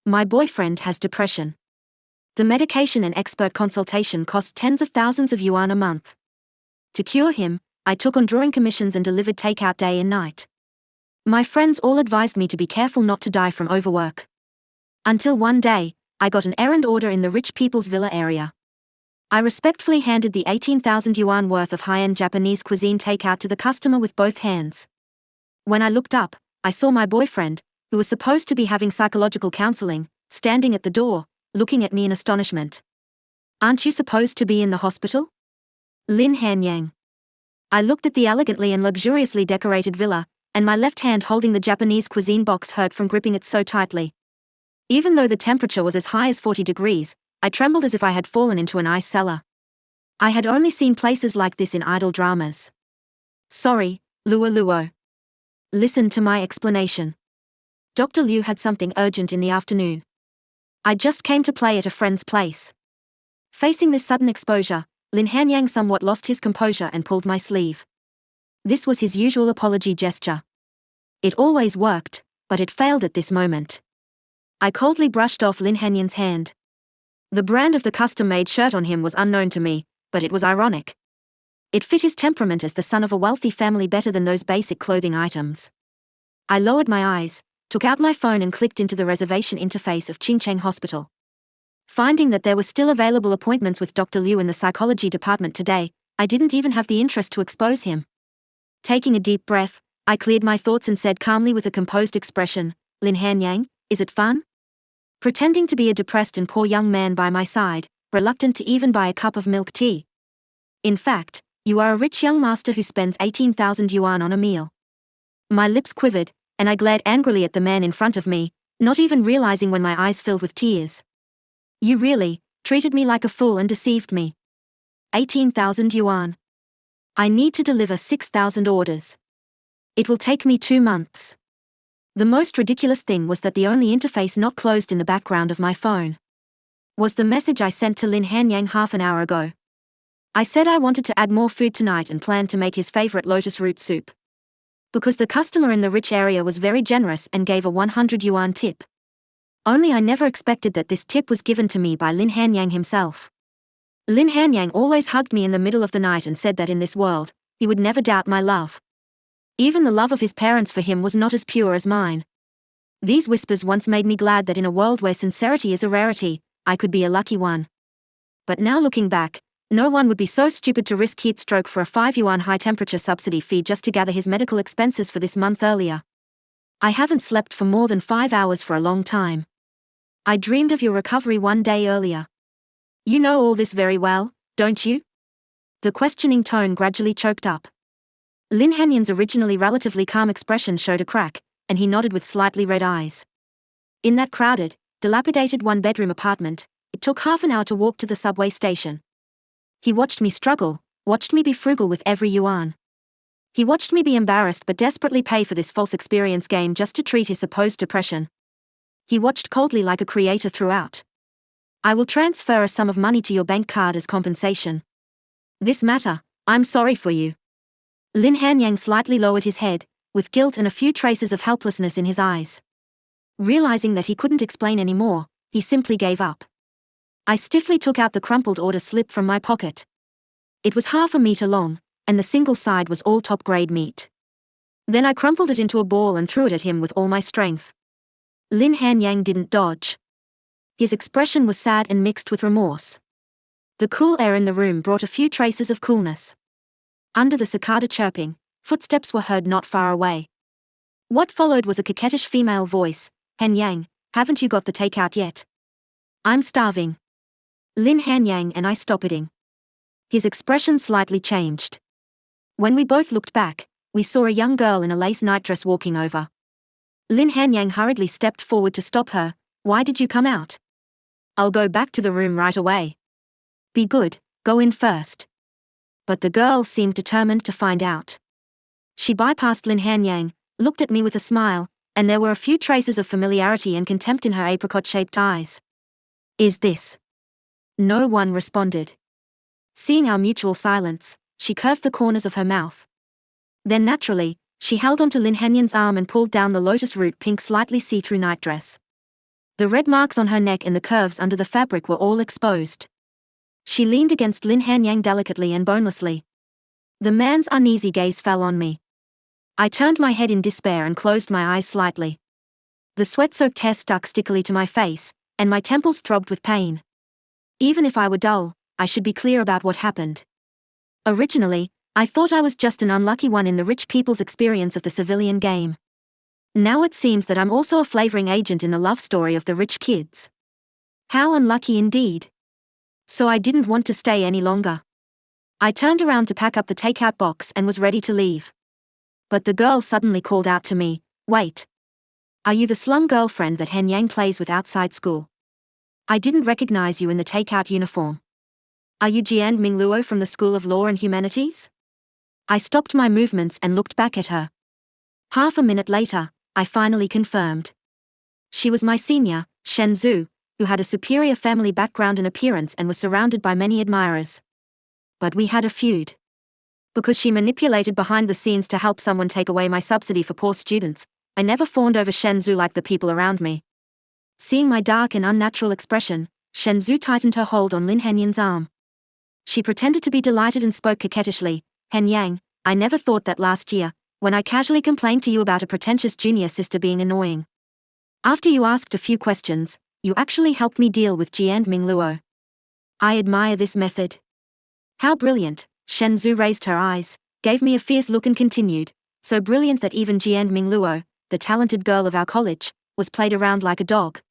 My boyfriend has depression. The medication and expert consultation cost tens of thousands of yuan a month. To cure him, I took on drawing commissions and delivered takeout day and night. My friends all advised me to be careful not to die from overwork. Until one day, I got an errand order in the rich people's villa area. I respectfully handed the 18,000 yuan worth of high-end Japanese cuisine takeout to the customer with both hands. When I looked up, I saw my boyfriend, who was supposed to be having psychological counseling, standing at the door, looking at me in astonishment. "Aren't you supposed to be in the hospital?" Lin Hanyang. I looked at the elegantly and luxuriously decorated villa, and my left hand holding the Japanese cuisine box hurt from gripping it so tightly. Even though the temperature was as high as 40 degrees, I trembled as if I had fallen into an ice cellar. I had only seen places like this in idol dramas. "Sorry, Luo Luo. Listen to my explanation. Dr. Liu had something urgent in the afternoon. I just came to play at a friend's place." Facing this sudden exposure, Lin Hanyang somewhat lost his composure and pulled my sleeve. This was his usual apology gesture. It always worked, but it failed at this moment. I coldly brushed off Lin Hanyang's hand. The brand of the custom-made shirt on him was unknown to me, but it was ironic. It fit his temperament as the son of a wealthy family better than those basic clothing items. I lowered my eyes, took out my phone and clicked into the reservation interface of Qingcheng Hospital. Finding that there were still available appointments with Dr. Liu in the psychology department today, I didn't even have the interest to expose him. Taking a deep breath, I cleared my thoughts and said calmly with a composed expression, "Lin Hanyang, is it fun?" Pretending to be a depressed and poor young man by my side, reluctant to even buy a cup of milk tea. "In fact, you are a rich young master who spends 18,000 yuan on a meal." My lips quivered, and I glared angrily at the man in front of me, not even realizing when my eyes filled with tears. "You really treated me like a fool and deceived me. 18,000 yuan. I need to deliver 6,000 orders. It will take me 2 months." The most ridiculous thing was that the only interface not closed in the background of my phone was the message I sent to Lin Hanyang half an hour ago. I said I wanted to add more food tonight and planned to make his favorite lotus root soup. Because the customer in the rich area was very generous and gave a 100 yuan tip. Only I never expected that this tip was given to me by Lin Hanyang himself. Lin Hanyang always hugged me in the middle of the night and said that in this world, he would never doubt my love. Even the love of his parents for him was not as pure as mine. These whispers once made me glad that in a world where sincerity is a rarity, I could be a lucky one. But now looking back, no one would be so stupid to risk heat stroke for a 5 yuan high-temperature subsidy fee just to gather his medical expenses for this month earlier. I haven't slept for more than 5 hours for a long time. I dreamed of your recovery one day earlier. You know all this very well, don't you? The questioning tone gradually choked up. Lin Hanyang's originally relatively calm expression showed a crack, and he nodded with slightly red eyes. In that crowded, dilapidated one-bedroom apartment, it took half an hour to walk to the subway station. He watched me struggle, watched me be frugal with every yuan. He watched me be embarrassed but desperately pay for this false experience gain just to treat his supposed depression. He watched coldly like a creator throughout. "I will transfer a sum of money to your bank card as compensation. This matter, I'm sorry for you." Lin Hanyang slightly lowered his head, with guilt and a few traces of helplessness in his eyes. Realizing that he couldn't explain any more, he simply gave up. I stiffly took out the crumpled order slip from my pocket. It was half a meter long, and the single side was all top-grade meat. Then I crumpled it into a ball and threw it at him with all my strength. Lin Hanyang didn't dodge. His expression was sad and mixed with remorse. The cool air in the room brought a few traces of coolness. Under the cicada chirping, footsteps were heard not far away. What followed was a coquettish female voice, "Hanyang, haven't you got the takeout yet? I'm starving." Lin Hanyang and I stopped eating. His expression slightly changed. When we both looked back, we saw a young girl in a lace nightdress walking over. Lin Hanyang hurriedly stepped forward to stop her. "Why did you come out?" "I'll go back to the room right away." "Be good, go in first." But the girl seemed determined to find out. She bypassed Lin Hanyang, looked at me with a smile, and there were a few traces of familiarity and contempt in her apricot-shaped eyes. "Is this?" No one responded. Seeing our mutual silence, she curved the corners of her mouth. Then naturally, she held onto Lin Hanyang's arm and pulled down the lotus root pink slightly see-through nightdress. The red marks on her neck and the curves under the fabric were all exposed. She leaned against Lin Hanyang delicately and bonelessly. The man's uneasy gaze fell on me. I turned my head in despair and closed my eyes slightly. The sweat-soaked hair stuck stickily to my face, and my temples throbbed with pain. Even if I were dull, I should be clear about what happened. Originally, I thought I was just an unlucky one in the rich people's experience of the civilian game. Now it seems that I'm also a flavoring agent in the love story of the rich kids. How unlucky indeed. So I didn't want to stay any longer. I turned around to pack up the takeout box and was ready to leave. But the girl suddenly called out to me, "Wait. Are you the slum girlfriend that Hanyang plays with outside school? I didn't recognize you in the takeout uniform. Are you Jian Mingluo from the School of Law and Humanities?" I stopped my movements and looked back at her. Half a minute later, I finally confirmed. She was my senior, Shen Zhu, who had a superior family background and appearance and was surrounded by many admirers. But we had a feud. Because she manipulated behind the scenes to help someone take away my subsidy for poor students, I never fawned over Shen Zhu like the people around me. Seeing my dark and unnatural expression, Shen Zhu tightened her hold on Lin Hanyang's arm. She pretended to be delighted and spoke coquettishly, "Hanyang, I never thought that last year, when I casually complained to you about a pretentious junior sister being annoying. After you asked a few questions, you actually helped me deal with Jian Mingluo. I admire this method." "How brilliant," Shen Zhu raised her eyes, gave me a fierce look and continued, "so brilliant that even Jian Mingluo, the talented girl of our college, was played around like a dog."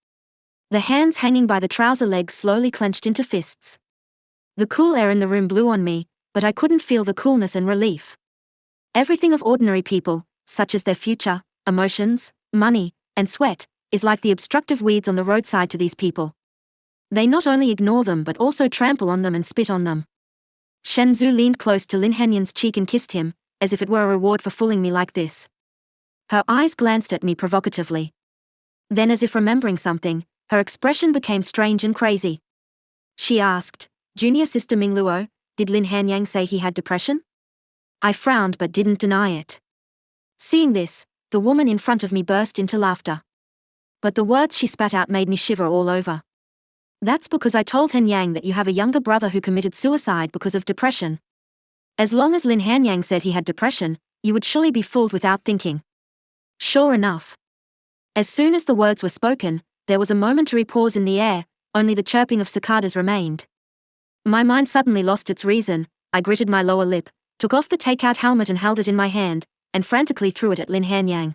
The hands hanging by the trouser legs slowly clenched into fists. The cool air in the room blew on me, but I couldn't feel the coolness and relief. Everything of ordinary people, such as their future, emotions, money, and sweat, is like the obstructive weeds on the roadside to these people. They not only ignore them but also trample on them and spit on them. Shen Zhu leaned close to Lin Hanyang's cheek and kissed him, as if it were a reward for fooling me like this. Her eyes glanced at me provocatively. Then, as if remembering something, her expression became strange and crazy. She asked, "Junior Sister Mingluo, did Lin Hanyang say he had depression?" I frowned but didn't deny it. Seeing this, the woman in front of me burst into laughter. But the words she spat out made me shiver all over. "That's because I told Hanyang that you have a younger brother who committed suicide because of depression. As long as Lin Hanyang said he had depression, you would surely be fooled without thinking." Sure enough. As soon as the words were spoken, there was a momentary pause in the air, only the chirping of cicadas remained. My mind suddenly lost its reason. I gritted my lower lip, took off the takeout helmet and held it in my hand, and frantically threw it at Lin Hanyang.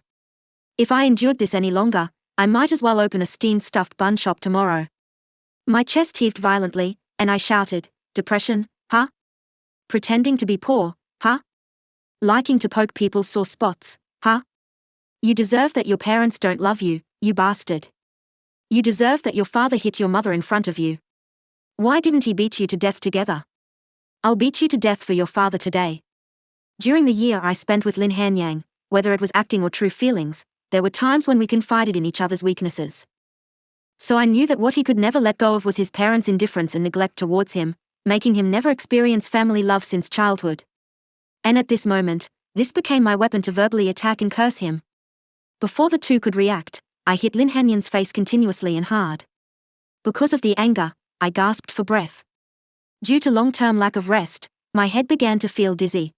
If I endured this any longer, I might as well open a steamed stuffed bun shop tomorrow. My chest heaved violently, and I shouted, "Depression, huh? Pretending to be poor, huh? Liking to poke people's sore spots, huh? You deserve that your parents don't love you, you bastard. You deserve that your father hit your mother in front of you. Why didn't he beat you to death together? I'll beat you to death for your father today." During the year I spent with Lin Hanyang, whether it was acting or true feelings, there were times when we confided in each other's weaknesses. So I knew that what he could never let go of was his parents' indifference and neglect towards him, making him never experience family love since childhood. And at this moment, this became my weapon to verbally attack and curse him. Before the two could react, I hit Lin Hanyang's face continuously and hard. Because of the anger, I gasped for breath. Due to long-term lack of rest, my head began to feel dizzy.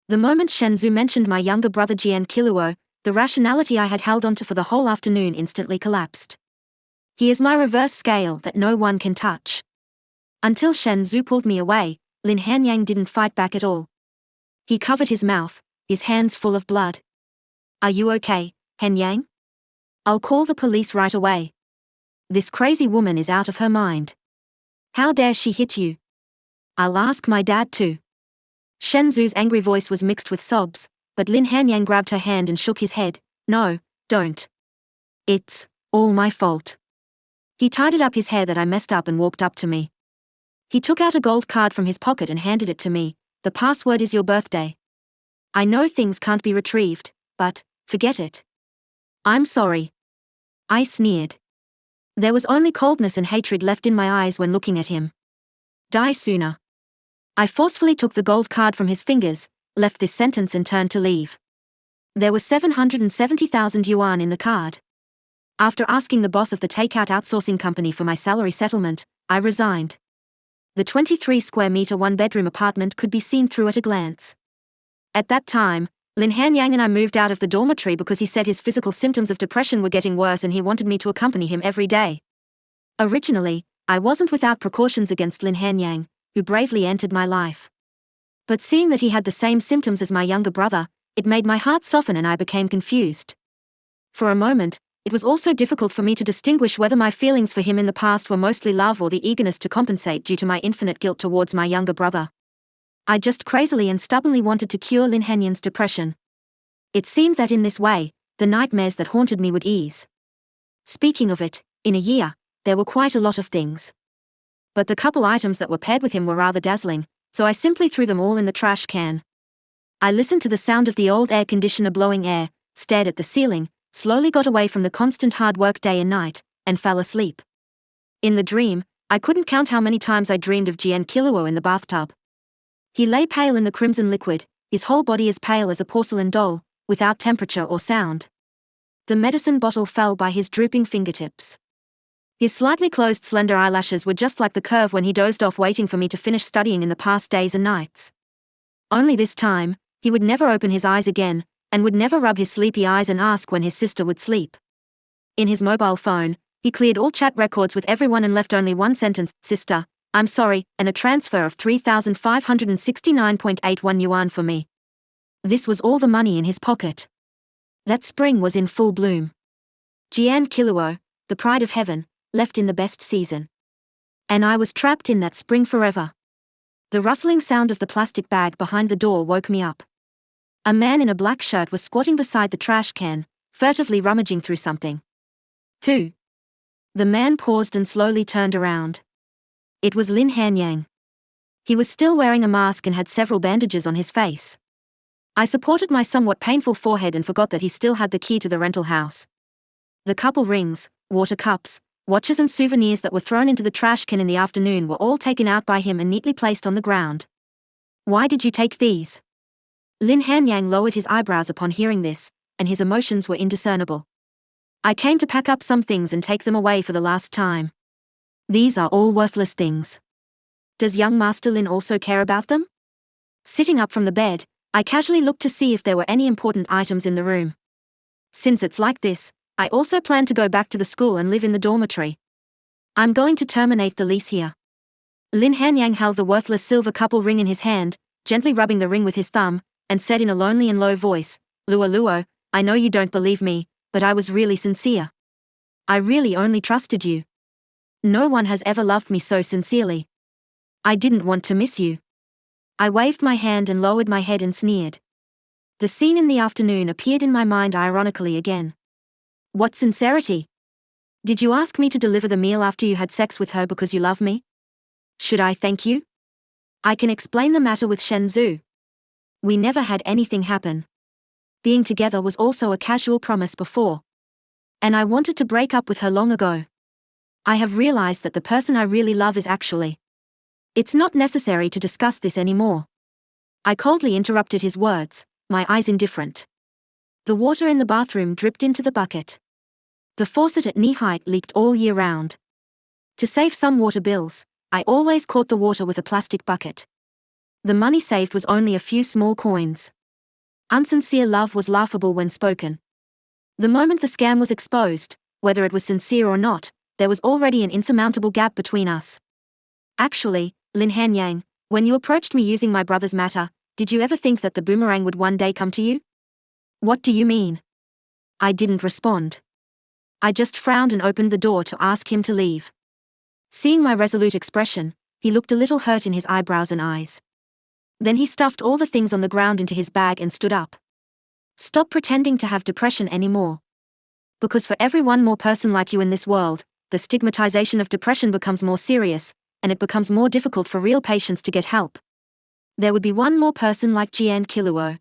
The moment Shen Zhu mentioned my younger brother Jian Kiluo, the rationality I had held onto for the whole afternoon instantly collapsed. He is my reverse scale that no one can touch. Until Shen Zhu pulled me away, Lin Hanyang didn't fight back at all. He covered his mouth, his hands full of blood. "Are you okay, Hanyang? I'll call the police right away. This crazy woman is out of her mind. How dare she hit you? I'll ask my dad too." Shen Zhu's angry voice was mixed with sobs, but Lin Hanyang grabbed her hand and shook his head. "No, don't. It's all my fault." He tidied up his hair that I messed up and walked up to me. He took out a gold card from his pocket and handed it to me. "The password is your birthday. I know things can't be retrieved, but forget it." "I'm sorry." I sneered. There was only coldness and hatred left in my eyes when looking at him. "Die sooner." I forcefully took the gold card from his fingers, left this sentence and turned to leave. There was 770,000 yuan in the card. After asking the boss of the takeout outsourcing company for my salary settlement, I resigned. The 23 square meter one-bedroom apartment could be seen through at a glance. At that time, Lin Han Yang and I moved out of the dormitory because he said his physical symptoms of depression were getting worse and he wanted me to accompany him every day. Originally, I wasn't without precautions against Lin Han Yang, who bravely entered my life. But seeing that he had the same symptoms as my younger brother, it made my heart soften and I became confused. For a moment, it was also difficult for me to distinguish whether my feelings for him in the past were mostly love or the eagerness to compensate due to my infinite guilt towards my younger brother. I just crazily and stubbornly wanted to cure Lin Han Yang's depression. It seemed that in this way, the nightmares that haunted me would ease. Speaking of it, in a year, there were quite a lot of things. But the couple items that were paired with him were rather dazzling, so I simply threw them all in the trash can. I listened to the sound of the old air conditioner blowing air, stared at the ceiling, slowly got away from the constant hard work day and night, and fell asleep. In the dream, I couldn't count how many times I dreamed of Jian Kiluo in the bathtub. He lay pale in the crimson liquid, his whole body as pale as a porcelain doll, without temperature or sound. The medicine bottle fell by his drooping fingertips. His slightly closed slender eyelashes were just like the curve when he dozed off waiting for me to finish studying in the past days and nights. Only this time, he would never open his eyes again, and would never rub his sleepy eyes and ask when his sister would sleep. In his mobile phone, he cleared all chat records with everyone and left only one sentence, "Sister, I'm sorry," and a transfer of 3,569.81 yuan for me. This was all the money in his pocket. That spring was in full bloom. Jian Kiluo, the pride of heaven, left in the best season. And I was trapped in that spring forever. The rustling sound of the plastic bag behind the door woke me up. A man in a black shirt was squatting beside the trash can, furtively rummaging through something. Who? The man paused and slowly turned around. It was Lin Han Yang. He was still wearing a mask and had several bandages on his face. I supported my somewhat painful forehead and forgot that he still had the key to the rental house. The couple rings, water cups, watches and souvenirs that were thrown into the trash can in the afternoon were all taken out by him and neatly placed on the ground. "Why did you take these?" Lin Han Yang lowered his eyebrows upon hearing this, and his emotions were indiscernible. "I came to pack up some things and take them away for the last time. These are all worthless things. Does young Master Lin also care about them?" Sitting up from the bed, I casually looked to see if there were any important items in the room. Since it's like this, I also plan to go back to the school and live in the dormitory. I'm going to terminate the lease here. Lin Han Yang held the worthless silver couple ring in his hand, gently rubbing the ring with his thumb, and said in a lonely and low voice, "Luo Luo, I know you don't believe me, but I was really sincere. I really only trusted you. No one has ever loved me so sincerely. I didn't want to miss you." I waved my hand and lowered my head and sneered. The scene in the afternoon appeared in my mind ironically again. What sincerity? Did you ask me to deliver the meal after you had sex with her because you love me? Should I thank you? I can explain the matter with Shen Zhu. We never had anything happen. Being together was also a casual promise before. And I wanted to break up with her long ago. I have realized that the person I really love is actually. It's not necessary to discuss this anymore. I coldly interrupted his words, my eyes indifferent. The water in the bathroom dripped into the bucket. The faucet at knee height leaked all year round. To save some water bills, I always caught the water with a plastic bucket. The money saved was only a few small coins. Unsincere love was laughable when spoken. The moment the scam was exposed, whether it was sincere or not, there was already an insurmountable gap between us. Actually, Lin Han Yang, when you approached me using my brother's matter, did you ever think that the boomerang would one day come to you? What do you mean? I didn't respond. I just frowned and opened the door to ask him to leave. Seeing my resolute expression, he looked a little hurt in his eyebrows and eyes. Then he stuffed all the things on the ground into his bag and stood up. Stop pretending to have depression anymore. Because for every one more person like you in this world, the stigmatization of depression becomes more serious, and it becomes more difficult for real patients to get help. There would be one more person like Jian Kiluo.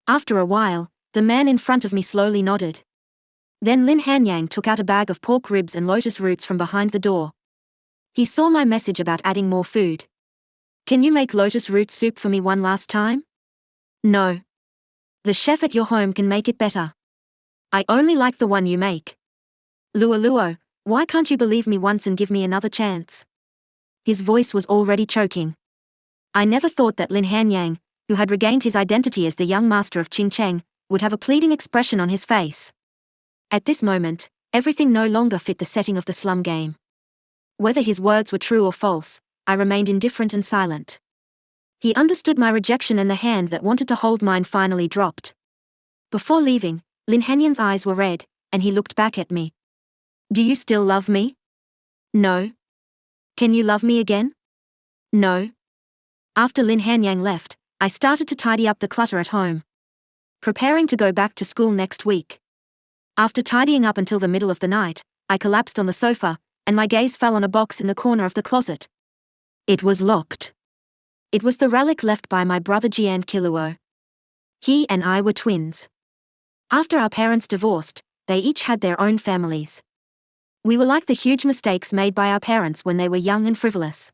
After a while, the man in front of me slowly nodded. Then Lin Han Yang took out a bag of pork ribs and lotus roots from behind the door. He saw my message about adding more food. Can you make lotus root soup for me one last time? No. The chef at your home can make it better. I only like the one you make. Luo, why can't you believe me once and give me another chance? His voice was already choking. I never thought that Lin Hanyang, who had regained his identity as the young master of Qingcheng, would have a pleading expression on his face. At this moment, everything no longer fit the setting of the slum game. Whether his words were true or false, I remained indifferent and silent. He understood my rejection, and the hand that wanted to hold mine finally dropped. Before leaving, Lin Hanyang's eyes were red, and he looked back at me. Do you still love me? No. Can you love me again? No. After Lin Hanyang left, I started to tidy up the clutter at home. Preparing to go back to school next week. After tidying up until the middle of the night, I collapsed on the sofa, and my gaze fell on a box in the corner of the closet. It was locked. It was the relic left by my brother Jian Kiluo. He and I were twins. After our parents divorced, they each had their own families. We were like the huge mistakes made by our parents when they were young and frivolous.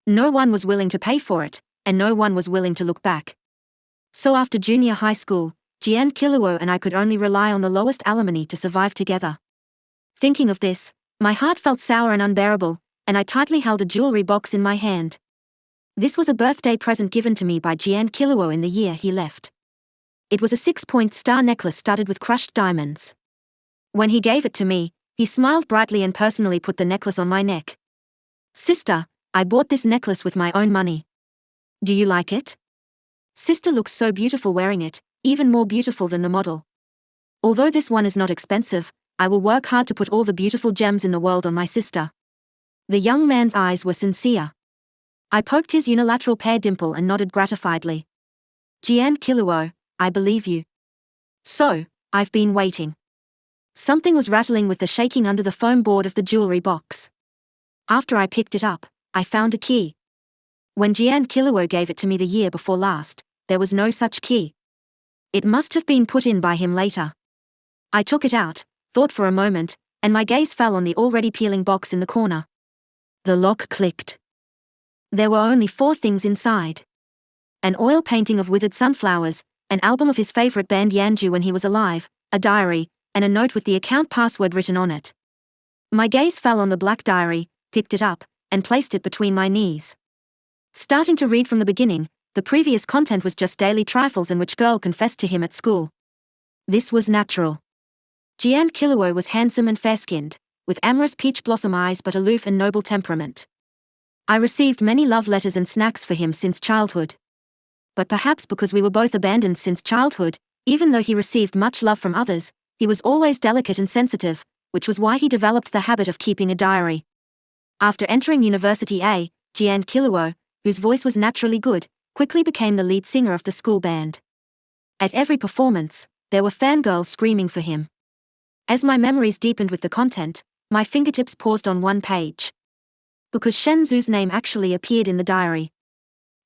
No one was willing to pay for it, and no one was willing to look back. So after junior high school, Jian Kiluo and I could only rely on the lowest alimony to survive together. Thinking of this, my heart felt sour and unbearable, and I tightly held a jewelry box in my hand. This was a birthday present given to me by Jian Kiluo in the year he left. It was a 6-point star necklace studded with crushed diamonds. When he gave it to me, he smiled brightly and personally put the necklace on my neck. Sister, I bought this necklace with my own money. Do you like it? Sister looks so beautiful wearing it, even more beautiful than the model. Although this one is not expensive, I will work hard to put all the beautiful gems in the world on my sister. The young man's eyes were sincere. I poked his unilateral pear dimple and nodded gratifiedly. Jian Kiluo, I believe you. So, I've been waiting. Something was rattling with the shaking under the foam board of the jewelry box. After I picked it up, I found a key. When Jian Kiluo gave it to me the year before last, there was no such key. It must have been put in by him later. I took it out, thought for a moment, and my gaze fell on the already peeling box in the corner. The lock clicked. There were only 4 things inside. An oil painting of withered sunflowers, an album of his favorite band Yanju when he was alive, a diary, and a note with the account password written on it. My gaze fell on the black diary, picked it up, and placed it between my knees. Starting to read from the beginning, the previous content was just daily trifles in which girl confessed to him at school. This was natural. Jian Kiluo was handsome and fair-skinned, with amorous peach blossom eyes but aloof and noble temperament. I received many love letters and snacks for him since childhood. But perhaps because we were both abandoned since childhood, even though he received much love from others, he was always delicate and sensitive, which was why he developed the habit of keeping a diary. After entering University A, Jian Kiluo, whose voice was naturally good, quickly became the lead singer of the school band. At every performance, there were fangirls screaming for him. As my memories deepened with the content, my fingertips paused on one page. Because Shen Zhu's name actually appeared in the diary.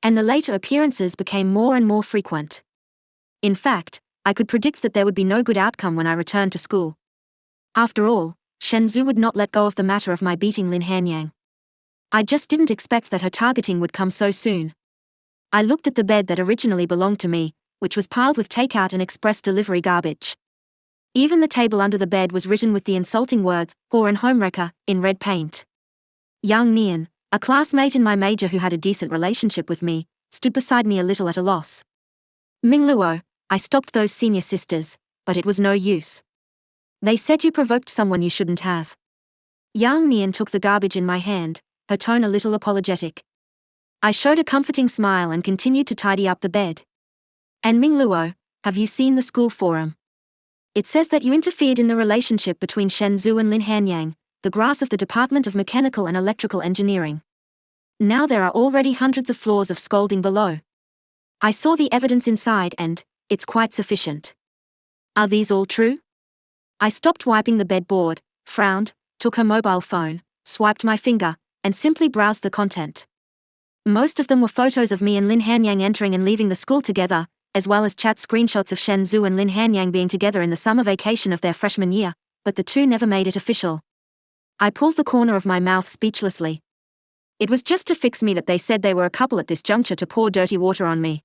And the later appearances became more and more frequent. In fact, I could predict that there would be no good outcome when I returned to school. After all, Shen Zhu would not let go of the matter of my beating Lin Hanyang. I just didn't expect that her targeting would come so soon. I looked at the bed that originally belonged to me, which was piled with takeout and express delivery garbage. Even the table under the bed was written with the insulting words, "Poor and homewrecker," in red paint. Young Nian, a classmate in my major who had a decent relationship with me, stood beside me a little at a loss. Ming Luo, I stopped those senior sisters, but it was no use. They said you provoked someone you shouldn't have. Yang Nian took the garbage in my hand, her tone a little apologetic. I showed a comforting smile and continued to tidy up the bed. And Ming Luo, have you seen the school forum? It says that you interfered in the relationship between Shen Zhu and Lin Hanyang, the grass of the Department of Mechanical and Electrical Engineering. Now there are already hundreds of floors of scolding below. I saw the evidence inside and, it's quite sufficient. Are these all true? I stopped wiping the bedboard, frowned, took her mobile phone, swiped my finger, and simply browsed the content. Most of them were photos of me and Lin Hanyang entering and leaving the school together, as well as chat screenshots of Shen Zhu and Lin Hanyang being together in the summer vacation of their freshman year, but the two never made it official. I pulled the corner of my mouth speechlessly. It was just to fix me that they said they were a couple at this juncture to pour dirty water on me.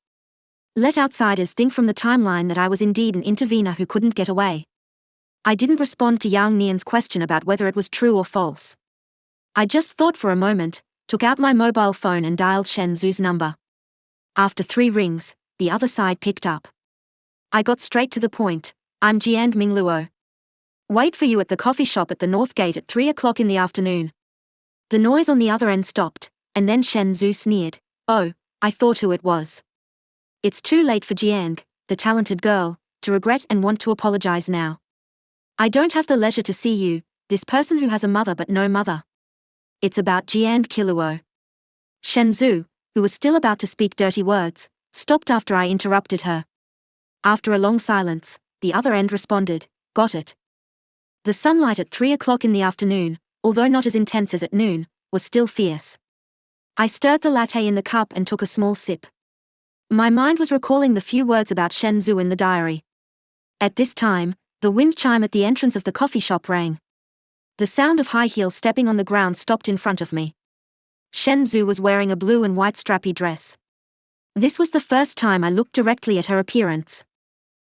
Let outsiders think from the timeline that I was indeed an intervener who couldn't get away. I didn't respond to Yang Nian's question about whether it was true or false. I just thought for a moment, took out my mobile phone and dialed Shen Zhu's number. After 3 rings, the other side picked up. I got straight to the point. I'm Jian Mingluo. Wait for you at the coffee shop at the North Gate at 3 o'clock in the afternoon. The noise on the other end stopped, and then Shen Zhu sneered. Oh, I thought who it was. It's too late for Jiang, the talented girl, to regret and want to apologize now. I don't have the leisure to see you, this person who has a mother but no mother. It's about Jian Kiluo. Shen Zhu, who was still about to speak dirty words, stopped after I interrupted her. After a long silence, the other end responded, got it. The sunlight at 3 o'clock in the afternoon, although not as intense as at noon, was still fierce. I stirred the latte in the cup and took a small sip. My mind was recalling the few words about Shen Zhu in the diary. At this time, the wind chime at the entrance of the coffee shop rang. The sound of high heels stepping on the ground stopped in front of me. Shen Zhu was wearing a blue and white strappy dress. This was the first time I looked directly at her appearance.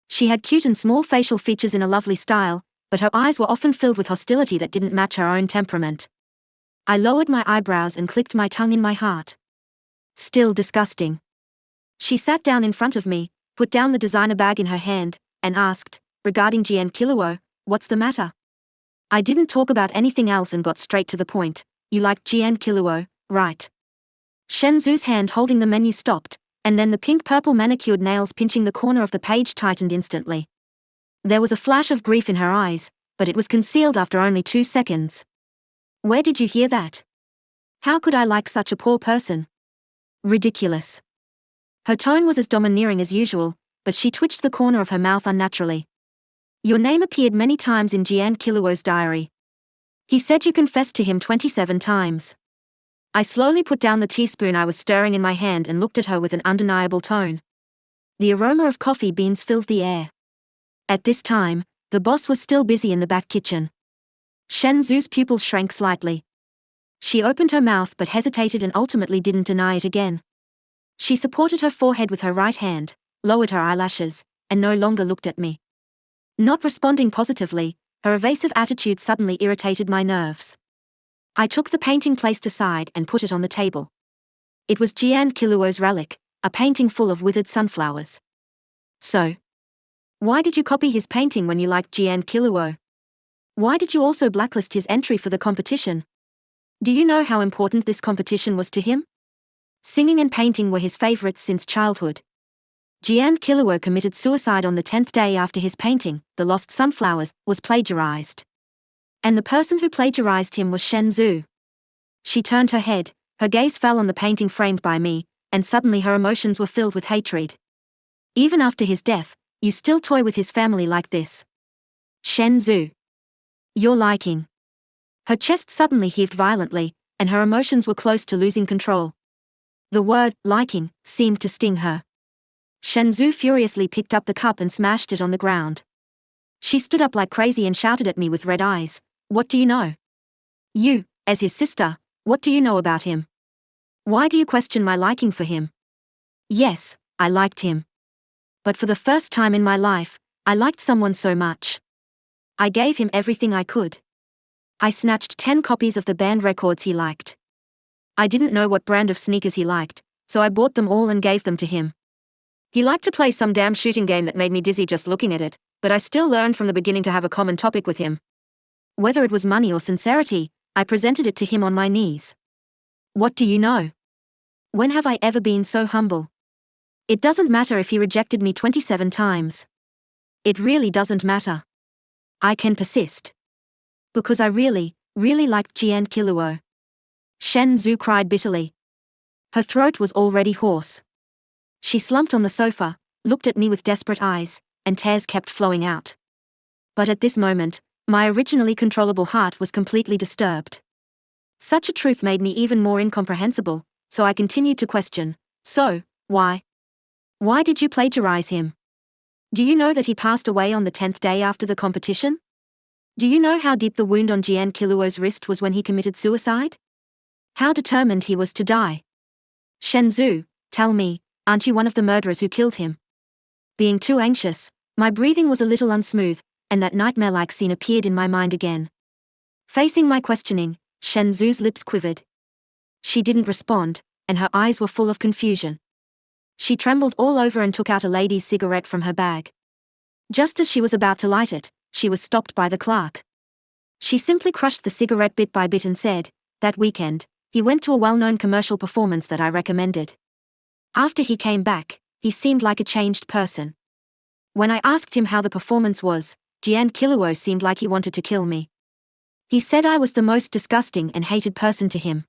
She had cute and small facial features in a lovely style, but her eyes were often filled with hostility that didn't match her own temperament. I lowered my eyebrows and clicked my tongue in my heart. Still disgusting. She sat down in front of me, put down the designer bag in her hand, and asked, regarding Jian Kiluo, what's the matter? I didn't talk about anything else and got straight to the point. You like Jian Kiluo, right? Shen Zhu's hand holding the menu stopped, and then the pink-purple manicured nails pinching the corner of the page tightened instantly. There was a flash of grief in her eyes, but it was concealed after only 2 seconds. Where did you hear that? How could I like such a poor person? Ridiculous. Her tone was as domineering as usual, but she twitched the corner of her mouth unnaturally. Your name appeared many times in Jian Kiluo's diary. He said you confessed to him 27 times. I slowly put down the teaspoon I was stirring in my hand and looked at her with an undeniable tone. The aroma of coffee beans filled the air. At this time, the boss was still busy in the back kitchen. Shen Zhu's pupils shrank slightly. She opened her mouth but hesitated and ultimately didn't deny it again. She supported her forehead with her right hand, lowered her eyelashes, and no longer looked at me. Not responding positively, her evasive attitude suddenly irritated my nerves. I took the painting placed aside and put it on the table. It was Jian Kiluo's relic, a painting full of withered sunflowers. So, why did you copy his painting when you liked Jian Kiluo? Why did you also blacklist his entry for the competition? Do you know how important this competition was to him? Singing and painting were his favorites since childhood. Jian Kiluo committed suicide on the 10th day after his painting, The Lost Sunflowers, was plagiarized. And the person who plagiarized him was Shen Zhu. She turned her head, her gaze fell on the painting framed by me, and suddenly her emotions were filled with hatred. Even after his death, you still toy with his family like this. Shen Zhu. You're liking. Her chest suddenly heaved violently, and her emotions were close to losing control. The word, liking, seemed to sting her. Shen Zhu furiously picked up the cup and smashed it on the ground. She stood up like crazy and shouted at me with red eyes, what do you know? You, as his sister, what do you know about him? Why do you question my liking for him? Yes, I liked him. But for the first time in my life, I liked someone so much. I gave him everything I could. I snatched 10 copies of the band records he liked. I didn't know what brand of sneakers he liked, so I bought them all and gave them to him. He liked to play some damn shooting game that made me dizzy just looking at it, but I still learned from the beginning to have a common topic with him. Whether it was money or sincerity, I presented it to him on my knees. What do you know? When have I ever been so humble? It doesn't matter if he rejected me 27 times. It really doesn't matter. I can persist. Because I really, really liked Jian Kiluo. Shen Zhu cried bitterly. Her throat was already hoarse. She slumped on the sofa, looked at me with desperate eyes, and tears kept flowing out. But at this moment, my originally controllable heart was completely disturbed. Such a truth made me even more incomprehensible, so I continued to question, so, why? Why did you plagiarize him? Do you know that he passed away on the 10th day after the competition? Do you know how deep the wound on Jian Kiluo's wrist was when he committed suicide? How determined he was to die? Shen Zhu, tell me, aren't you one of the murderers who killed him? Being too anxious, my breathing was a little unsmooth, and that nightmare-like scene appeared in my mind again. Facing my questioning, Shen Zhu's lips quivered. She didn't respond, and her eyes were full of confusion. She trembled all over and took out a lady's cigarette from her bag. Just as she was about to light it, she was stopped by the clerk. She simply crushed the cigarette bit by bit and said, "That weekend, he went to a well-known commercial performance that I recommended. After he came back, he seemed like a changed person. When I asked him how the performance was, Jian Kiluo seemed like he wanted to kill me. He said I was the most disgusting and hated person to him.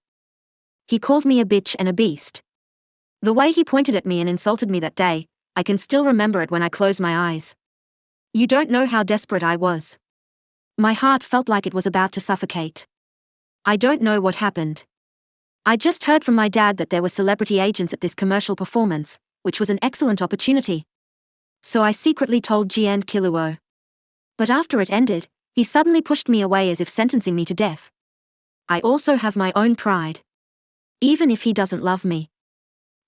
He called me a bitch and a beast. The way he pointed at me and insulted me that day, I can still remember it when I close my eyes. You don't know how desperate I was. My heart felt like it was about to suffocate. I don't know what happened. I just heard from my dad that there were celebrity agents at this commercial performance, which was an excellent opportunity. So I secretly told Jian Kiluo. But after it ended, he suddenly pushed me away as if sentencing me to death. I also have my own pride. Even if he doesn't love me.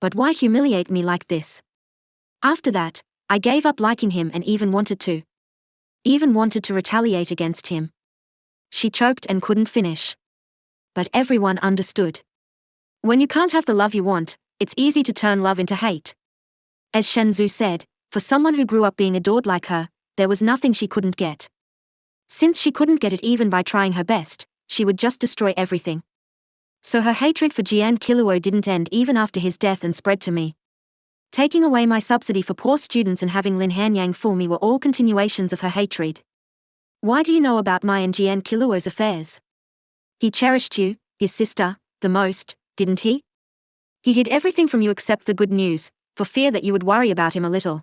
But why humiliate me like this? After that, I gave up liking him and even wanted to retaliate against him." She choked and couldn't finish. But everyone understood. When you can't have the love you want, it's easy to turn love into hate. As Shen Zhu said, for someone who grew up being adored like her, there was nothing she couldn't get. Since she couldn't get it even by trying her best, she would just destroy everything. So her hatred for Jian Kiluo didn't end even after his death and spread to me. Taking away my subsidy for poor students and having Lin Hanyang fool me were all continuations of her hatred. Why do you know about my and Jian Kiluo's affairs? He cherished you, his sister, the most, didn't he? He hid everything from you except the good news, for fear that you would worry about him a little.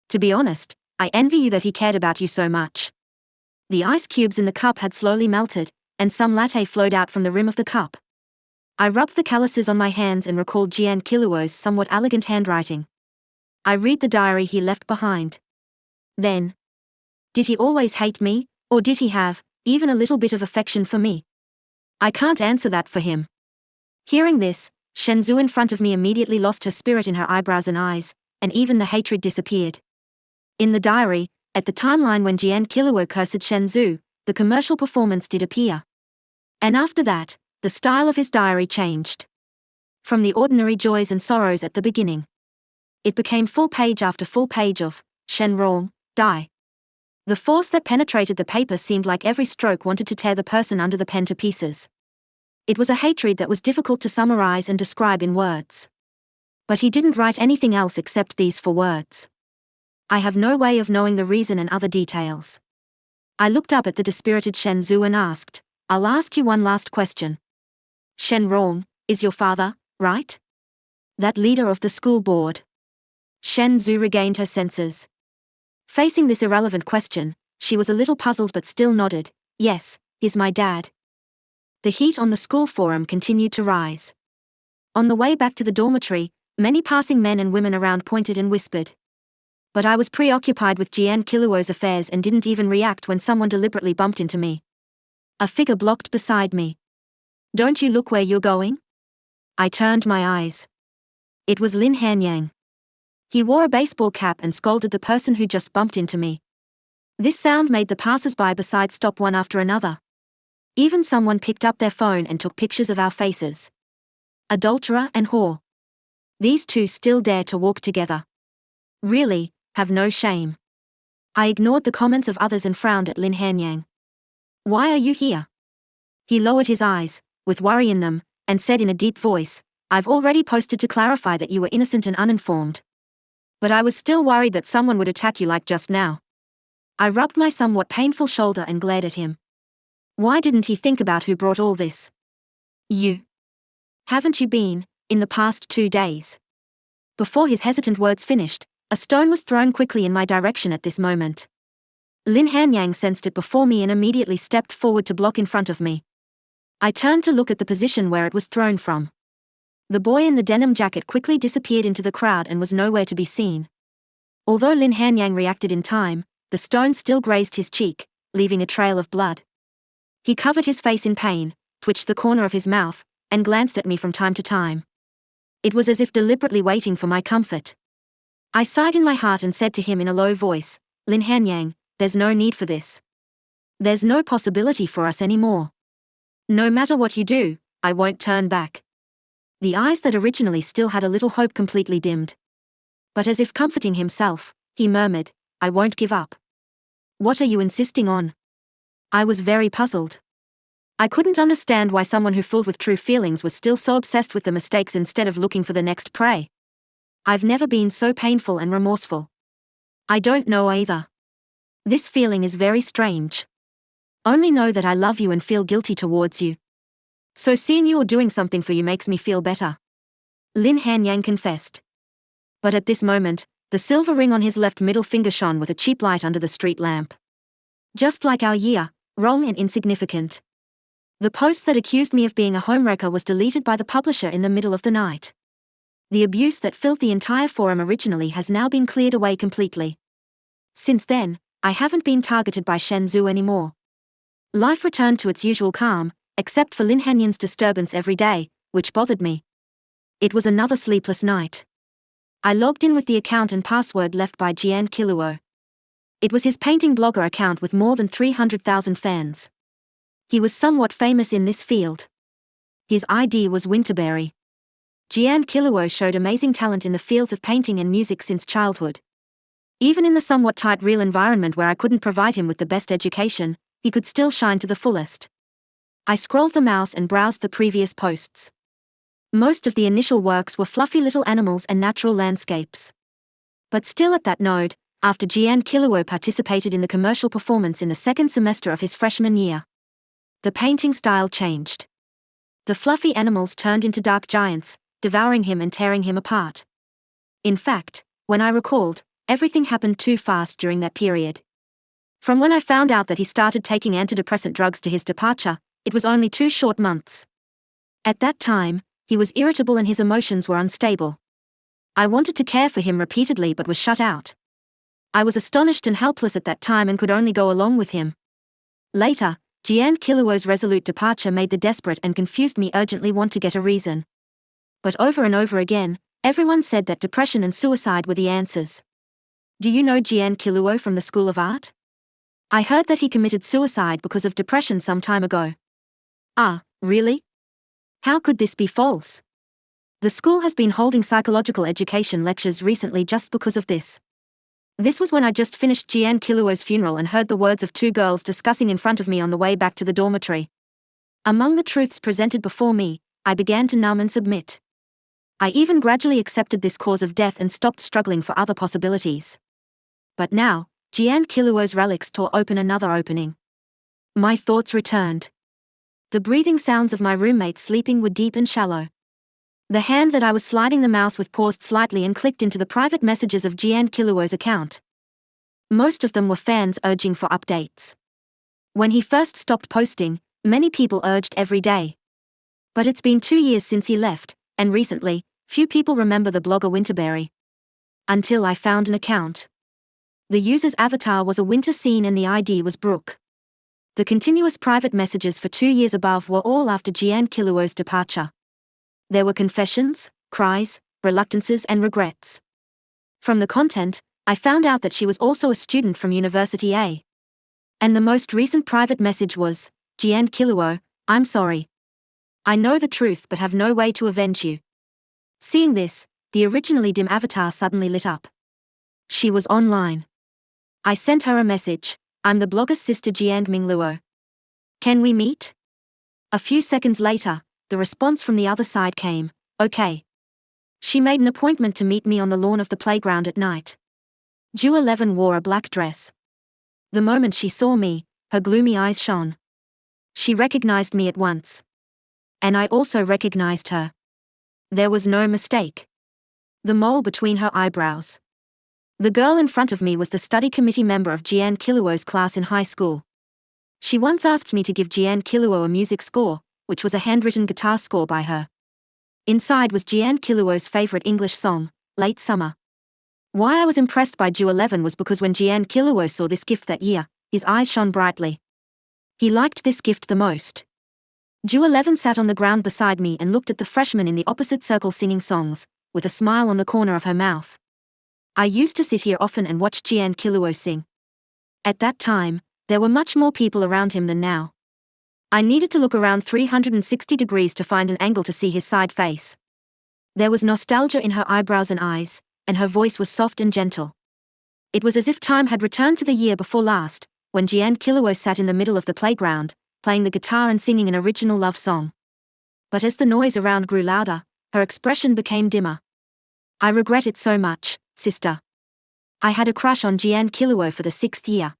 To be honest, I envy you that he cared about you so much. The ice cubes in the cup had slowly melted, and some latte flowed out from the rim of the cup. I rubbed the calluses on my hands and recalled Jian Kiluo's somewhat elegant handwriting. I read the diary he left behind. Then, did he always hate me, or did he have, even a little bit of affection for me? I can't answer that for him. Hearing this, Shen Zhu in front of me immediately lost her spirit in her eyebrows and eyes, and even the hatred disappeared. In the diary, at the timeline when Jian Kiluo cursed Shen Zhu, the commercial performance did appear. And after that, the style of his diary changed. From the ordinary joys and sorrows at the beginning, it became full page after full page of Shen Rong, die. The force that penetrated the paper seemed like every stroke wanted to tear the person under the pen to pieces. It was a hatred that was difficult to summarize and describe in words. But he didn't write anything else except these 4 words. I have no way of knowing the reason and other details. I looked up at the dispirited Shen Zhu and asked, "I'll ask you one last question. Shen Rong, is your father, right? That leader of the school board?" Shen Zhu regained her senses. Facing this irrelevant question, she was a little puzzled but still nodded, "Yes, he's my dad." The heat on the school forum continued to rise. On the way back to the dormitory, many passing men and women around pointed and whispered. But I was preoccupied with Jian Kiluo's affairs and didn't even react when someone deliberately bumped into me. A figure blocked beside me. "Don't you look where you're going?" I turned my eyes. It was Lin Hanyang. He wore a baseball cap and scolded the person who just bumped into me. This sound made the passers-by beside stop one after another. Even someone picked up their phone and took pictures of our faces. Adulterer and whore. These two still dare to walk together. Really, have no shame. I ignored the comments of others and frowned at Lin Hanyang. "Why are you here?" He lowered his eyes, with worry in them, and said in a deep voice, "I've already posted to clarify that you were innocent and uninformed. But I was still worried that someone would attack you like just now." I rubbed my somewhat painful shoulder and glared at him. Why didn't he think about who brought all this? "You. Haven't you been, in the past 2 days?" Before his hesitant words finished, a stone was thrown quickly in my direction at this moment. Lin Hanyang sensed it before me and immediately stepped forward to block in front of me. I turned to look at the position where it was thrown from. The boy in the denim jacket quickly disappeared into the crowd and was nowhere to be seen. Although Lin Hanyang reacted in time, the stone still grazed his cheek, leaving a trail of blood. He covered his face in pain, twitched the corner of his mouth, and glanced at me from time to time. It was as if deliberately waiting for my comfort. I sighed in my heart and said to him in a low voice, "Lin Hanyang, There's no need for this. There's no possibility for us anymore. No matter what you do, I won't turn back. The eyes that originally still had a little hope completely dimmed. But as if comforting himself, he murmured, I won't give up. What are you insisting on? I was very puzzled. I couldn't understand why someone who filled with true feelings was still so obsessed with the mistakes instead of looking for the next prey. I've never been so painful and remorseful. I don't know either. This feeling is very strange. Only know that I love you and feel guilty towards you. So seeing you or doing something for you makes me feel better. Lin Hanyang confessed. But at this moment, the silver ring on his left middle finger shone with a cheap light under the street lamp. Just like our year, wrong and insignificant. The post that accused me of being a homewrecker was deleted by the publisher in the middle of the night. The abuse that filled the entire forum originally has now been cleared away completely. Since then, I haven't been targeted by Shenzhou anymore. Life returned to its usual calm, except for Lin Hanyang's disturbance every day, which bothered me. It was another sleepless night. I logged in with the account and password left by Jian Kiluo. It was his painting blogger account with more than 300,000 fans. He was somewhat famous in this field. His ID was Winterberry. Jian Kiluo showed amazing talent in the fields of painting and music since childhood. Even in the somewhat tight real environment where I couldn't provide him with the best education, he could still shine to the fullest. I scrolled the mouse and browsed the previous posts. Most of the initial works were fluffy little animals and natural landscapes. But still at that node, after Jian Kiluo participated in the commercial performance in the second semester of his freshman year, the painting style changed. The fluffy animals turned into dark giants, devouring him and tearing him apart. In fact, when I recalled, everything happened too fast during that period. From when I found out that he started taking antidepressant drugs to his departure, it was only 2 short months. At that time, he was irritable and his emotions were unstable. I wanted to care for him repeatedly but was shut out. I was astonished and helpless at that time and could only go along with him. Later, Jian Kiluo's resolute departure made the desperate and confused me urgently want to get a reason. But over and over again, everyone said that depression and suicide were the answers. Do you know Jian Kiluo from the School of Art? I heard that he committed suicide because of depression some time ago. Ah, really? How could this be false? The school has been holding psychological education lectures recently just because of this. This was when I just finished Jian Kiluo's funeral and heard the words of 2 girls discussing in front of me on the way back to the dormitory. Among the truths presented before me, I began to numb and submit. I even gradually accepted this cause of death and stopped struggling for other possibilities. But now, Jian Kiluo's relics tore open another opening. My thoughts returned. The breathing sounds of my roommate sleeping were deep and shallow. The hand that I was sliding the mouse with paused slightly and clicked into the private messages of Jian Kiluo's account. Most of them were fans urging for updates. When he first stopped posting, many people urged every day. But it's been 2 years since he left, and recently, few people remember the blogger Winterberry. Until I found an account. The user's avatar was a winter scene and the ID was Brooke. The continuous private messages for 2 years above were all after Jian Kiluo's departure. There were confessions, cries, reluctances and regrets. From the content, I found out that she was also a student from University A. And the most recent private message was, Jian Kiluo, I'm sorry. I know the truth but have no way to avenge you. Seeing this, the originally dim avatar suddenly lit up. She was online. I sent her a message, I'm the blogger's sister Jian Mingluo. Can we meet? A few seconds later, the response from the other side came, okay. She made an appointment to meet me on the lawn of the playground at night. Ju 11 wore a black dress. The moment she saw me, her gloomy eyes shone. She recognized me at once. And I also recognized her. There was no mistake. The mole between her eyebrows. The girl in front of me was the study committee member of Jian Kiluo's class in high school. She once asked me to give Jian Kiluo a music score, which was a handwritten guitar score by her. Inside was Jian Kiluo's favorite English song, Late Summer. Why I was impressed by Ju 11 was because when Jian Kiluo saw this gift that year, his eyes shone brightly. He liked this gift the most. Ju 11 sat on the ground beside me and looked at the freshman in the opposite circle singing songs, with a smile on the corner of her mouth. I used to sit here often and watch Jian Kiluo sing. At that time, there were much more people around him than now. I needed to look around 360 degrees to find an angle to see his side face. There was nostalgia in her eyebrows and eyes, and her voice was soft and gentle. It was as if time had returned to the year before last, when Jian Kiluo sat in the middle of the playground, playing the guitar and singing an original love song. But as the noise around grew louder, her expression became dimmer. I regret it so much, sister. I had a crush on Jian Kiluo for the 6th year.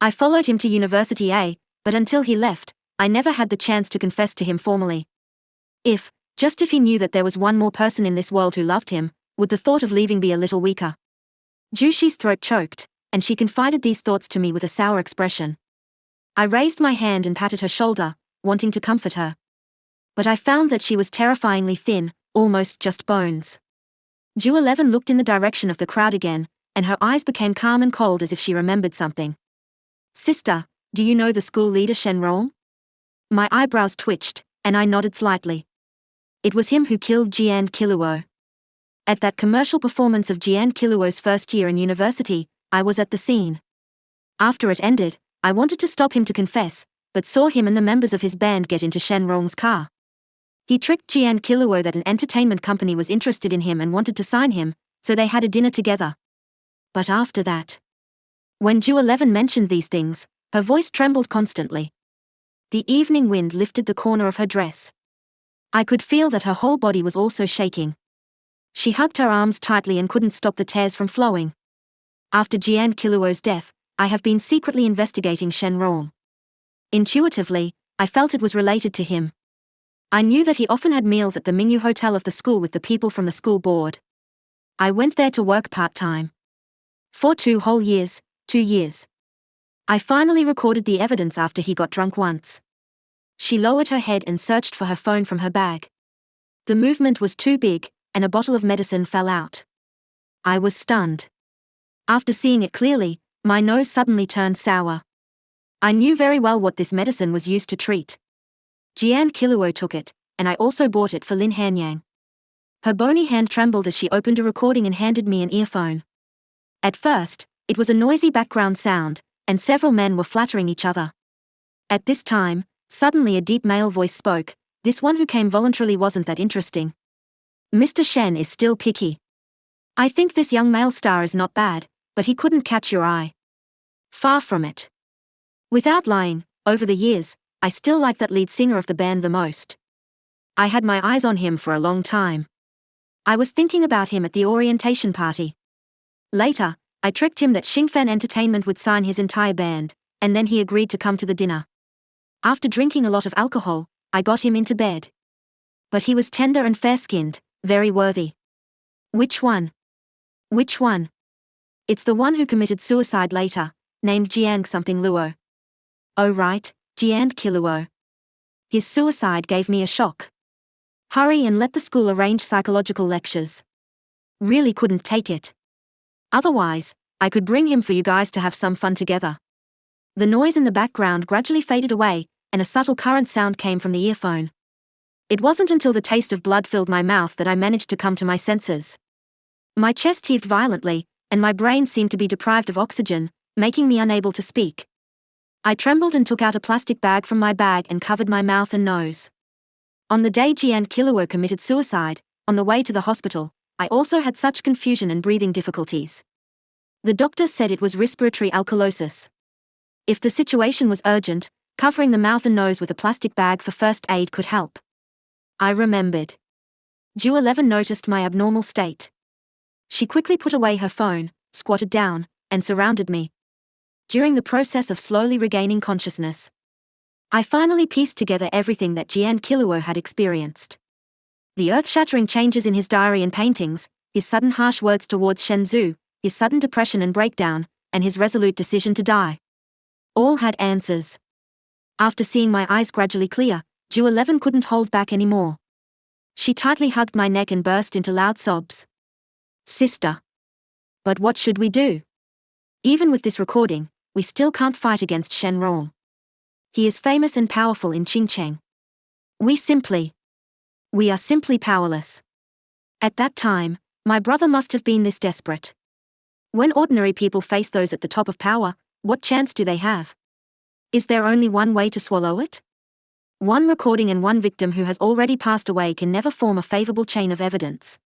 I followed him to University A, but until he left, I never had the chance to confess to him formally. If he knew that there was one more person in this world who loved him, would the thought of leaving be a little weaker? Jushi's throat choked, and she confided these thoughts to me with a sour expression. I raised my hand and patted her shoulder, wanting to comfort her. But I found that she was terrifyingly thin, almost just bones. Ju 11 looked in the direction of the crowd again, and her eyes became calm and cold as if she remembered something. Sister, do you know the school leader Shen Rong? My eyebrows twitched, and I nodded slightly. It was him who killed Jian Kiluo. At that commercial performance of Jian Kiluo's first year in university, I was at the scene. After it ended, I wanted to stop him to confess, but saw him and the members of his band get into Shen Rong's car. He tricked Jian Kiluo that an entertainment company was interested in him and wanted to sign him, so they had a dinner together. But after that, when Ju 11 mentioned these things, her voice trembled constantly. The evening wind lifted the corner of her dress. I could feel that her whole body was also shaking. She hugged her arms tightly and couldn't stop the tears from flowing. After Jian Kiluo's death, I have been secretly investigating Shen Rong. Intuitively, I felt it was related to him. I knew that he often had meals at the Mingyu Hotel of the school with the people from the school board. I went there to work part-time. For 2 whole years, 2 years. I finally recorded the evidence after he got drunk once. She lowered her head and searched for her phone from her bag. The movement was too big, and a bottle of medicine fell out. I was stunned. After seeing it clearly, my nose suddenly turned sour. I knew very well what this medicine was used to treat. Jian Kiluo took it, and I also bought it for Lin Hanyang. Her bony hand trembled as she opened a recording and handed me an earphone. At first, it was a noisy background sound, and several men were flattering each other. At this time, suddenly a deep male voice spoke. This one who came voluntarily wasn't that interesting. Mr. Shen is still picky. I think this young male star is not bad, but he couldn't catch your eye. Far from it. Without lying, over the years, I still like that lead singer of the band the most. I had my eyes on him for a long time. I was thinking about him at the orientation party. Later, I tricked him that Xingfen Entertainment would sign his entire band, and then he agreed to come to the dinner. After drinking a lot of alcohol, I got him into bed. But he was tender and fair-skinned, very worthy. Which one? Which one? It's the one who committed suicide later, named Jiang something Luo. Oh right, Jian Kiluo. His suicide gave me a shock. Hurry and let the school arrange psychological lectures. Really couldn't take it. Otherwise, I could bring him for you guys to have some fun together. The noise in the background gradually faded away, and a subtle current sound came from the earphone. It wasn't until the taste of blood filled my mouth that I managed to come to my senses. My chest heaved violently, and my brain seemed to be deprived of oxygen, making me unable to speak. I trembled and took out a plastic bag from my bag and covered my mouth and nose. On the day Jian Kiluo committed suicide, on the way to the hospital, I also had such confusion and breathing difficulties. The doctor said it was respiratory alkalosis. If the situation was urgent, covering the mouth and nose with a plastic bag for first aid could help. I remembered. Ju 11 noticed my abnormal state. She quickly put away her phone, squatted down, and surrounded me. During the process of slowly regaining consciousness, I finally pieced together everything that Jian Kiluo had experienced. The earth-shattering changes in his diary and paintings, his sudden harsh words towards Shenzhou, his sudden depression and breakdown, and his resolute decision to die. All had answers. After seeing my eyes gradually clear, Ju 11 couldn't hold back anymore. She tightly hugged my neck and burst into loud sobs. Sister. But what should we do? Even with this recording, we still can't fight against Shen Rong. He is famous and powerful in Qingcheng. We are simply powerless. At that time, my brother must have been this desperate. When ordinary people face those at the top of power, What chance do they have? Is there only one way to swallow it? One recording and one victim who has already passed away can never form a favorable chain of evidence.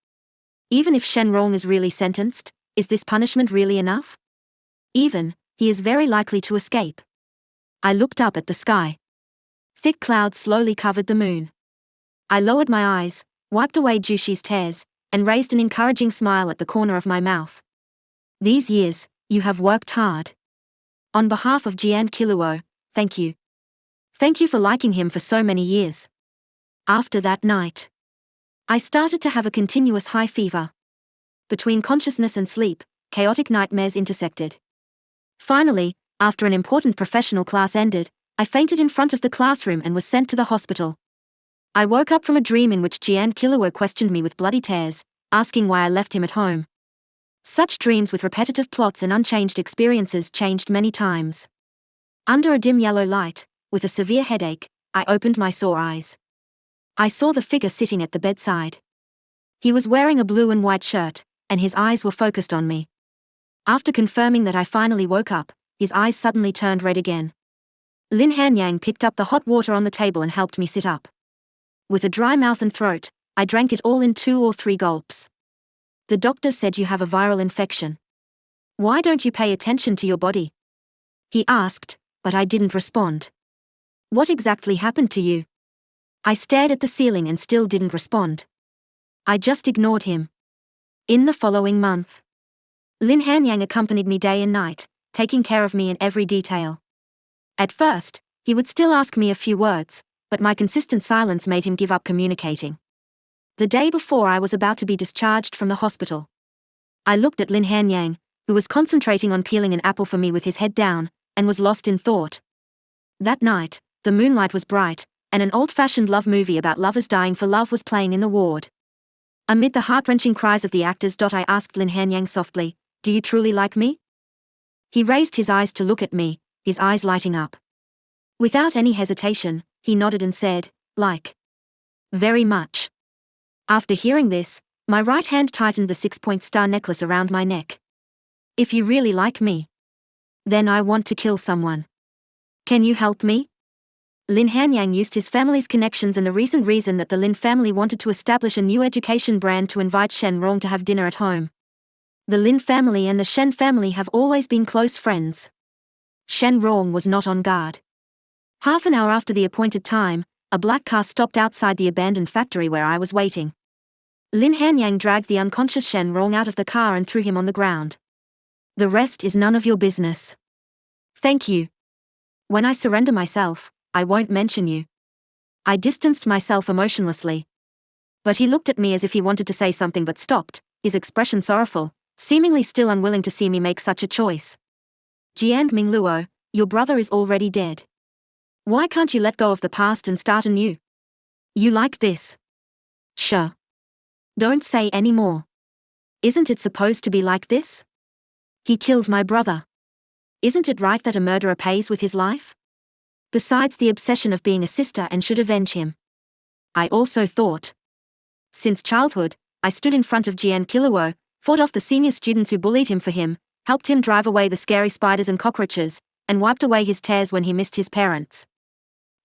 Even if Shen Rong is really sentenced, is this punishment really enough? Even, he is very likely to escape. I looked up at the sky. Thick clouds slowly covered the moon. I lowered my eyes, wiped away Jushi's tears, and raised an encouraging smile at the corner of my mouth. These years, you have worked hard. On behalf of Jian Kiluo, thank you. Thank you for liking him for so many years. After that night, I started to have a continuous high fever. Between consciousness and sleep, chaotic nightmares intersected. Finally, after an important professional class ended, I fainted in front of the classroom and was sent to the hospital. I woke up from a dream in which Jian Kiluo questioned me with bloody tears, asking why I left him at home. Such dreams with repetitive plots and unchanged experiences changed many times. Under a dim yellow light, with a severe headache, I opened my sore eyes. I saw the figure sitting at the bedside. He was wearing a blue and white shirt, and his eyes were focused on me. After confirming that I finally woke up, his eyes suddenly turned red again. Lin Hanyang picked up the hot water on the table and helped me sit up. With a dry mouth and throat, I drank it all in 2 or 3 gulps. The doctor said you have a viral infection. Why don't you pay attention to your body? He asked, but I didn't respond. What exactly happened to you? I stared at the ceiling and still didn't respond. I just ignored him. In the following month, Lin Hanyang accompanied me day and night, taking care of me in every detail. At first, he would still ask me a few words, but my consistent silence made him give up communicating. The day before I was about to be discharged from the hospital, I looked at Lin Hanyang, who was concentrating on peeling an apple for me with his head down, and was lost in thought. That night, the moonlight was bright, and an old-fashioned love movie about lovers dying for love was playing in the ward. Amid the heart-wrenching cries of the actors, I asked Lin Hanyang softly, "Do you truly like me?" He raised his eyes to look at me, his eyes lighting up. Without any hesitation, he nodded and said, "Like. Very much." After hearing this, my right hand tightened the 6-point star necklace around my neck. "If you really like me, then I want to kill someone. Can you help me?" Lin Hanyang used his family's connections and the recent reason that the Lin family wanted to establish a new education brand to invite Shen Rong to have dinner at home. The Lin family and the Shen family have always been close friends. Shen Rong was not on guard. Half an hour after the appointed time, a black car stopped outside the abandoned factory where I was waiting. Lin Hanyang dragged the unconscious Shen Rong out of the car and threw him on the ground. "The rest is none of your business. Thank you. When I surrender myself, I won't mention you." I distanced myself emotionlessly. But he looked at me as if he wanted to say something but stopped, his expression sorrowful, seemingly still unwilling to see me make such a choice. "Jian Mingluo, your brother is already dead. Why can't you let go of the past and start anew? You like this? Sure. Don't say any more. Isn't it supposed to be like this? He killed my brother. Isn't it right that a murderer pays with his life? Besides the obsession of being a sister and should avenge him." I also thought. Since childhood, I stood in front of Jian Kiluo, fought off the senior students who bullied him for him, helped him drive away the scary spiders and cockroaches, and wiped away his tears when he missed his parents.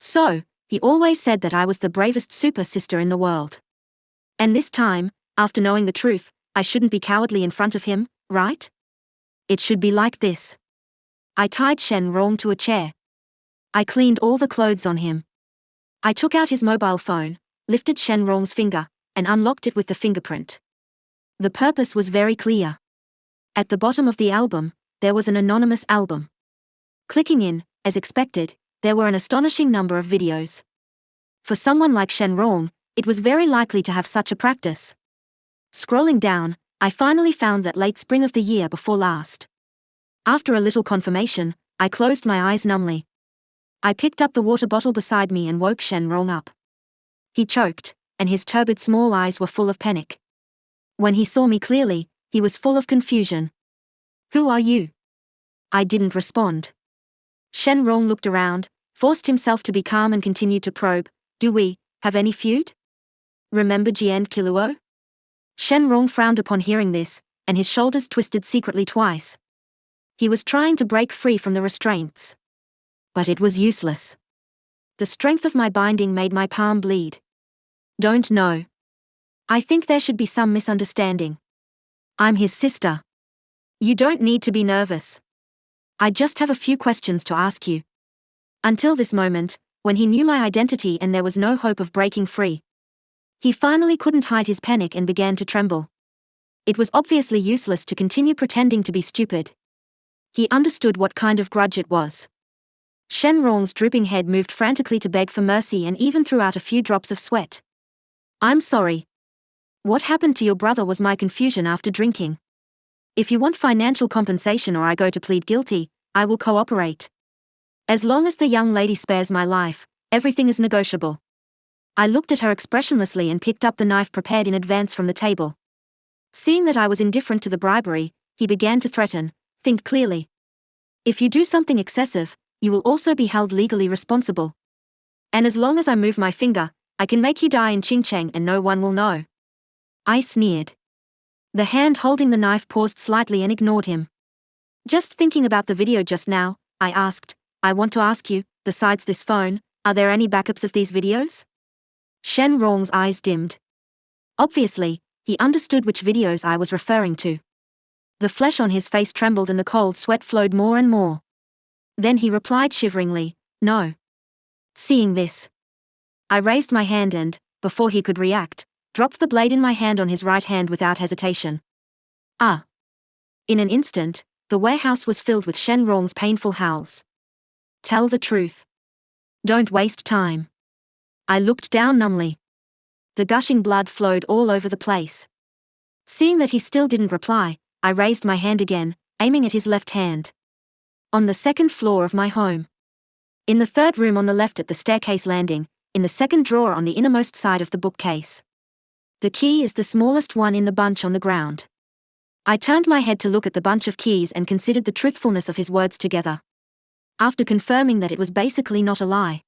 So, he always said that I was the bravest super sister in the world. And this time, after knowing the truth, I shouldn't be cowardly in front of him, right? It should be like this. I tied Shen Rong to a chair. I cleaned all the clothes on him. I took out his mobile phone, lifted Shen Rong's finger, and unlocked it with the fingerprint. The purpose was very clear. At the bottom of the album, there was an anonymous album. Clicking in, as expected, there were an astonishing number of videos. For someone like Shen Rong, it was very likely to have such a practice. Scrolling down, I finally found that late spring of the year before last. After a little confirmation, I closed my eyes numbly. I picked up the water bottle beside me and woke Shen Rong up. He choked, and his turbid small eyes were full of panic. When he saw me clearly, he was full of confusion. "Who are you?" I didn't respond. Shen Rong looked around, forced himself to be calm and continued to probe. "Do we have any feud? Remember Jian Kiluo?" Shen Rong frowned upon hearing this, and his shoulders twisted secretly twice. He was trying to break free from the restraints. But it was useless. The strength of my binding made my palm bleed. Don't know. I think there should be some misunderstanding. I'm his sister. You don't need to be nervous. I just have a few questions to ask you. Until this moment, when he knew my identity and there was no hope of breaking free, he finally couldn't hide his panic and began to tremble. It was obviously useless to continue pretending to be stupid. He understood what kind of grudge it was. Shen Rong's drooping head moved frantically to beg for mercy and even threw out a few drops of sweat. I'm sorry. What happened to your brother was my confusion after drinking. If you want financial compensation or I go to plead guilty, I will cooperate. As long as the young lady spares my life, everything is negotiable. I looked at her expressionlessly and picked up the knife prepared in advance from the table. Seeing that I was indifferent to the bribery, he began to threaten, think clearly. If you do something excessive, you will also be held legally responsible. And as long as I move my finger, I can make you die in Qingcheng and no one will know. I sneered. The hand holding the knife paused slightly and ignored him. Just thinking about the video just now, I asked, I want to ask you, besides this phone, are there any backups of these videos? Shen Rong's eyes dimmed. Obviously, he understood which videos I was referring to. The flesh on his face trembled and the cold sweat flowed more and more. Then he replied shiveringly, no. Seeing this, I raised my hand and, before he could react, dropped the blade in my hand on his right hand without hesitation. Ah! In an instant, the warehouse was filled with Shen Rong's painful howls. Tell the truth. Don't waste time. I looked down numbly. The gushing blood flowed all over the place. Seeing that he still didn't reply, I raised my hand again, aiming at his left hand. On the second floor of my home. In the third room on the left at the staircase landing, in the second drawer on the innermost side of the bookcase. The key is the smallest one in the bunch on the ground. I turned my head to look at the bunch of keys and considered the truthfulness of his words together. After confirming that it was basically not a lie,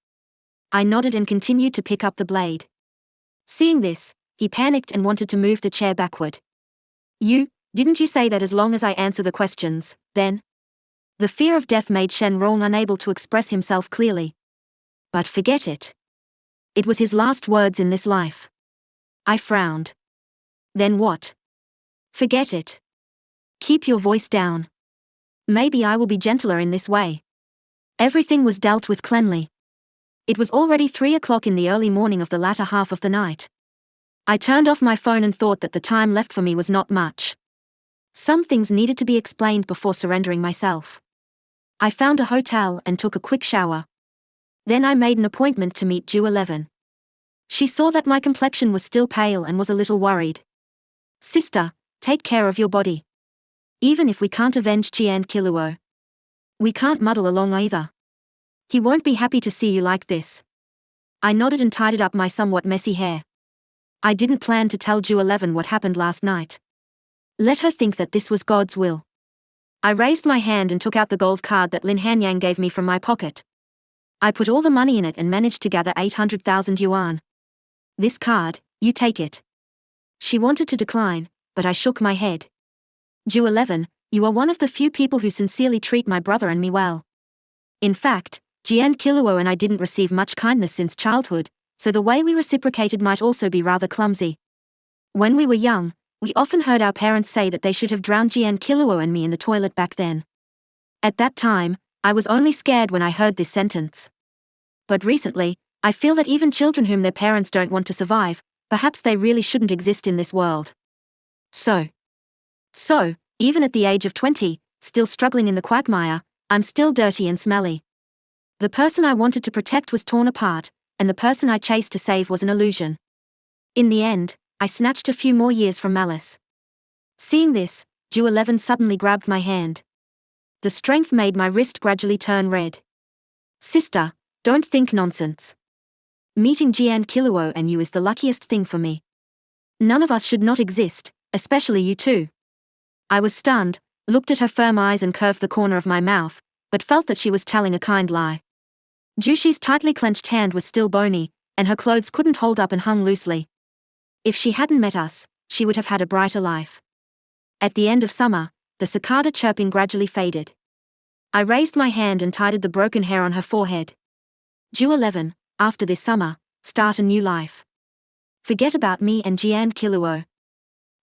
I nodded and continued to pick up the blade. Seeing this, he panicked and wanted to move the chair backward. Didn't you say that as long as I answer the questions, then? The fear of death made Shen Rong unable to express himself clearly. But forget it. It was his last words in this life. I frowned. Then what? Forget it. Keep your voice down. Maybe I will be gentler in this way. Everything was dealt with cleanly. It was already 3 o'clock in the early morning of the latter half of the night. I turned off my phone and thought that the time left for me was not much. Some things needed to be explained before surrendering myself. I found a hotel and took a quick shower. Then I made an appointment to meet Ju 11. She saw that my complexion was still pale and was a little worried. Sister, take care of your body. Even if we can't avenge Jian Kiluo, we can't muddle along either. He won't be happy to see you like this. I nodded and tidied up my somewhat messy hair. I didn't plan to tell Ju 11 what happened last night. Let her think that this was God's will. I raised my hand and took out the gold card that Lin Hanyang gave me from my pocket. I put all the money in it and managed to gather 800,000 yuan. This card, you take it. She wanted to decline, but I shook my head. Ju 11, you are one of the few people who sincerely treat my brother and me well. In fact, Jian Kiluo and I didn't receive much kindness since childhood, so the way we reciprocated might also be rather clumsy. When we were young, we often heard our parents say that they should have drowned Jian Kiluo and me in the toilet back then. At that time, I was only scared when I heard this sentence. But recently, I feel that even children whom their parents don't want to survive, perhaps they really shouldn't exist in this world. So, even at the age of 20, still struggling in the quagmire, I'm still dirty and smelly. The person I wanted to protect was torn apart, and the person I chased to save was an illusion. In the end, I snatched a few more years from malice. Seeing this, Ju 11 suddenly grabbed my hand. The strength made my wrist gradually turn red. Sister, don't think nonsense. Meeting Jian Kiluo and you is the luckiest thing for me. None of us should not exist, especially you two. I was stunned, looked at her firm eyes and curved the corner of my mouth, but felt that she was telling a kind lie. Jushi's tightly clenched hand was still bony, and her clothes couldn't hold up and hung loosely. If she hadn't met us, she would have had a brighter life. At the end of summer, the cicada chirping gradually faded. I raised my hand and tidied the broken hair on her forehead. Ju 11, after this summer, start a new life. Forget about me and Jian Kiluo.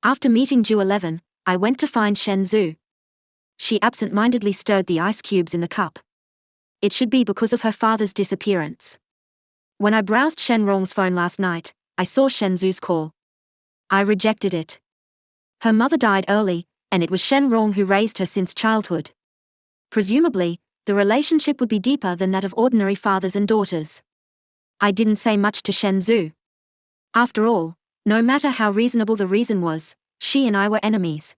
After meeting Ju 11, I went to find Shen Zhu. She absent-mindedly stirred the ice cubes in the cup. It should be because of her father's disappearance. When I browsed Shen Rong's phone last night, I saw Shen Zhu's call. I rejected it. Her mother died early, and it was Shen Rong who raised her since childhood. Presumably, the relationship would be deeper than that of ordinary fathers and daughters. I didn't say much to Shen Zhu. After all, no matter how reasonable the reason was, she and I were enemies.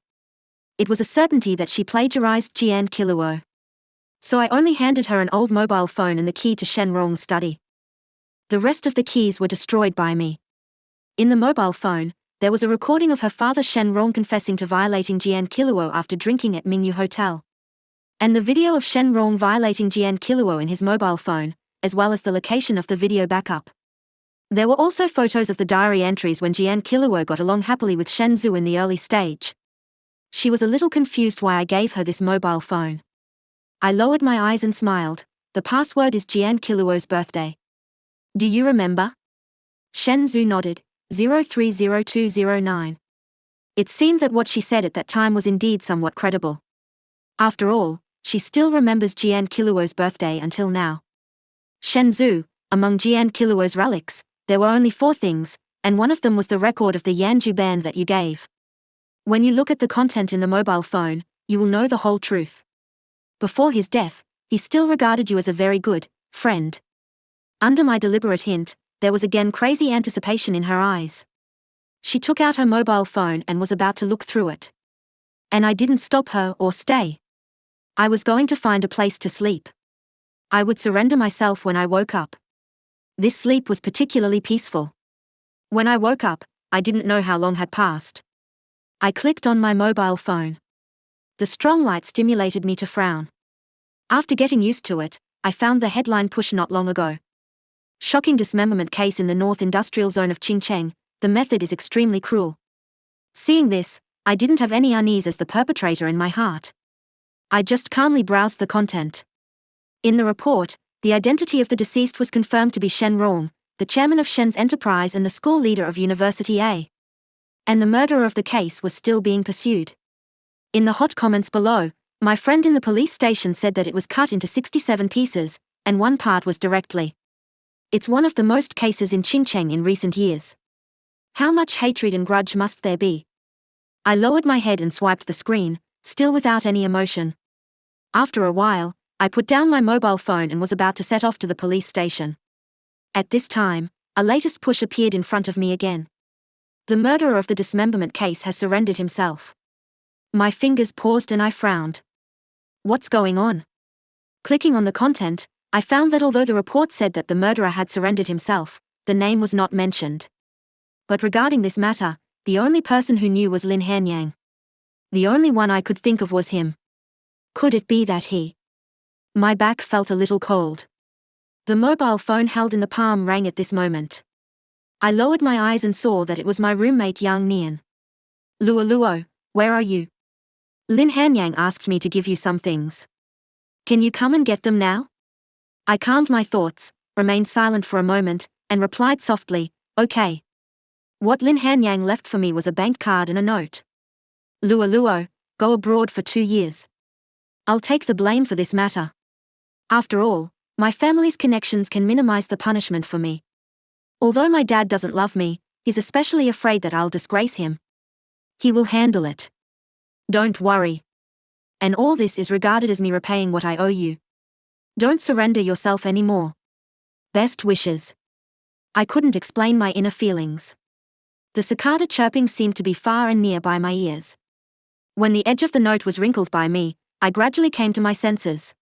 It was a certainty that she plagiarized Jian Kiluo. So I only handed her an old mobile phone and the key to Shen Rong's study. The rest of the keys were destroyed by me. In the mobile phone, there was a recording of her father Shen Rong confessing to violating Jian Kiluo after drinking at Mingyu Hotel. And the video of Shen Rong violating Jian Kiluo in his mobile phone, as well as the location of the video backup. There were also photos of the diary entries when Jian Kiluo got along happily with Shen Zhu in the early stage. She was a little confused why I gave her this mobile phone. I lowered my eyes and smiled. The password is Jian Kiluo's birthday. Do you remember? Shen Zhu nodded, 030209. It seemed that what she said at that time was indeed somewhat credible. After all, she still remembers Jian Kiluo's birthday until now. Shen Zhu, among Jian Kiluo's relics, there were only 4 things, and one of them was the record of the Yanju band that you gave. When you look at the content in the mobile phone, you will know the whole truth. Before his death, he still regarded you as a very good friend. Under my deliberate hint, there was again crazy anticipation in her eyes. She took out her mobile phone and was about to look through it. And I didn't stop her or stay. I was going to find a place to sleep. I would surrender myself when I woke up. This sleep was particularly peaceful. When I woke up, I didn't know how long had passed. I clicked on my mobile phone. The strong light stimulated me to frown. After getting used to it, I found the headline push not long ago. Shocking dismemberment case in the North Industrial Zone of Qingcheng, the method is extremely cruel. Seeing this, I didn't have any unease as the perpetrator in my heart. I just calmly browsed the content. In the report, the identity of the deceased was confirmed to be Shen Rong, the chairman of Shen's enterprise and the school leader of University A. And the murderer of the case was still being pursued. In the hot comments below, my friend in the police station said that it was cut into 67 pieces, and one part was directly. It's one of the most cases in Qingcheng in recent years. How much hatred and grudge must there be? I lowered my head and swiped the screen, still without any emotion. After a while, I put down my mobile phone and was about to set off to the police station. At this time, a latest push appeared in front of me again. The murderer of the dismemberment case has surrendered himself. My fingers paused and I frowned. What's going on? Clicking on the content, I found that although the report said that the murderer had surrendered himself, the name was not mentioned. But regarding this matter, the only person who knew was Lin Hanyang. The only one I could think of was him. Could it be that he? My back felt a little cold. The mobile phone held in the palm rang at this moment. I lowered my eyes and saw that it was my roommate Yang Nian. Luo Luo, where are you? Lin Hanyang asked me to give you some things. Can you come and get them now? I calmed my thoughts, remained silent for a moment, and replied softly, okay. What Lin Hanyang left for me was a bank card and a note. Luo Luo, go abroad for 2 years. I'll take the blame for this matter. After all, my family's connections can minimize the punishment for me. Although my dad doesn't love me, he's especially afraid that I'll disgrace him. He will handle it. Don't worry. And all this is regarded as me repaying what I owe you. Don't surrender yourself anymore. Best wishes. I couldn't explain my inner feelings. The cicada chirping seemed to be far and near by my ears. When the edge of the note was wrinkled by me, I gradually came to my senses.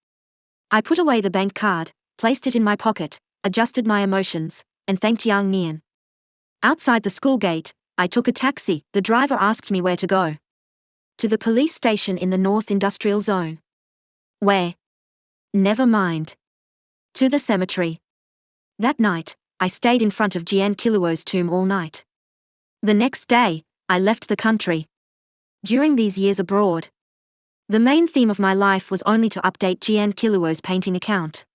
I put away the bank card, placed it in my pocket, adjusted my emotions, and thanked Yang Nian. Outside the school gate, I took a taxi. The driver asked me where to go. To the police station in the North Industrial Zone. Where? Never mind. To the cemetery. That night, I stayed in front of Jian Kiluo's tomb all night. The next day, I left the country. During these years abroad, The main theme of my life was only to update Jian Kiluo's painting account.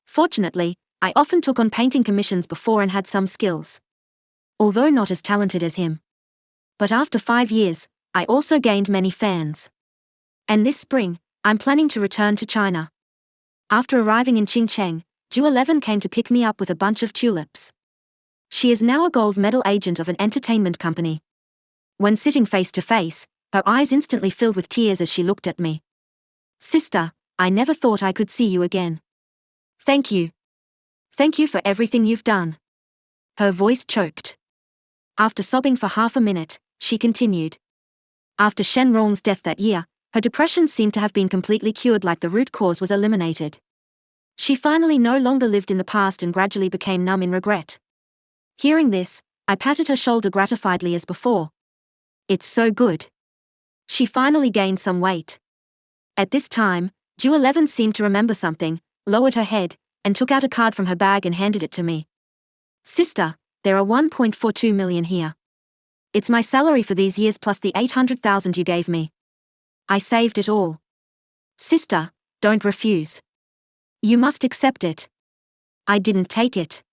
Fortunately, I often took on painting commissions before and had some skills. Although not as talented as him. But after 5 years, I also gained many fans. And this spring, I'm planning to return to China. After arriving in Qingcheng, Ju 11 came to pick me up with a bunch of tulips. She is now a gold medal agent of an entertainment company. When sitting face to face, her eyes instantly filled with tears as she looked at me. Sister, I never thought I could see you again. Thank you. Thank you for everything you've done. Her voice choked. After sobbing for half a minute, she continued. After Shen Rong's death that year, her depression seemed to have been completely cured, like the root cause was eliminated. She finally no longer lived in the past and gradually became numb in regret. Hearing this, I patted her shoulder gratifiedly as before. It's so good. She finally gained some weight. At this time, Ju 11 seemed to remember something, lowered her head, and took out a card from her bag and handed it to me. Sister, there are 1.42 million here. It's my salary for these years plus the 800,000 you gave me. I saved it all. Sister, don't refuse. You must accept it. I didn't take it.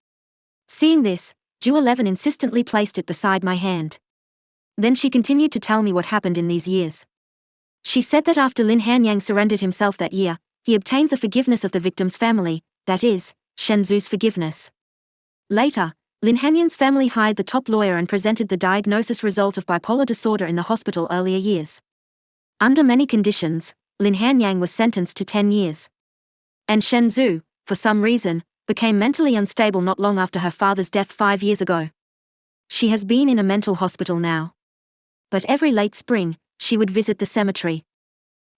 Seeing this, Ju 11 insistently placed it beside my hand. Then she continued to tell me what happened in these years. She said that after Lin Hanyang surrendered himself that year, he obtained the forgiveness of the victim's family, that is, Shen Zhu's forgiveness. Later, Lin Hanyang's family hired the top lawyer and presented the diagnosis result of bipolar disorder in the hospital earlier years. Under many conditions, Lin Hanyang was sentenced to 10 years. And Shen Zhu, for some reason, became mentally unstable not long after her father's death 5 years ago. She has been in a mental hospital now. But every late spring, she would visit the cemetery.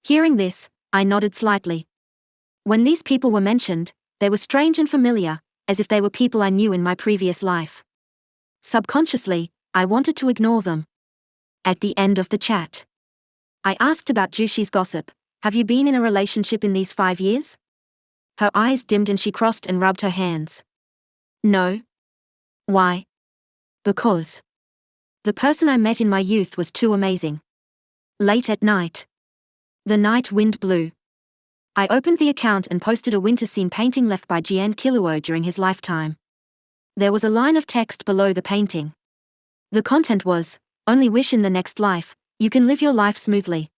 Hearing this, I nodded slightly. When these people were mentioned, they were strange and familiar, as if they were people I knew in my previous life. Subconsciously, I wanted to ignore them. At the end of the chat, I asked about Jushi's gossip. Have you been in a relationship in these 5 years? Her eyes dimmed and she crossed and rubbed her hands. No. Why? Because the person I met in my youth was too amazing. Late at night. The night wind blew. I opened the account and posted a winter scene painting left by Jian Kiluo during his lifetime. There was a line of text below the painting. The content was, "Only wish in the next life, you can live your life smoothly."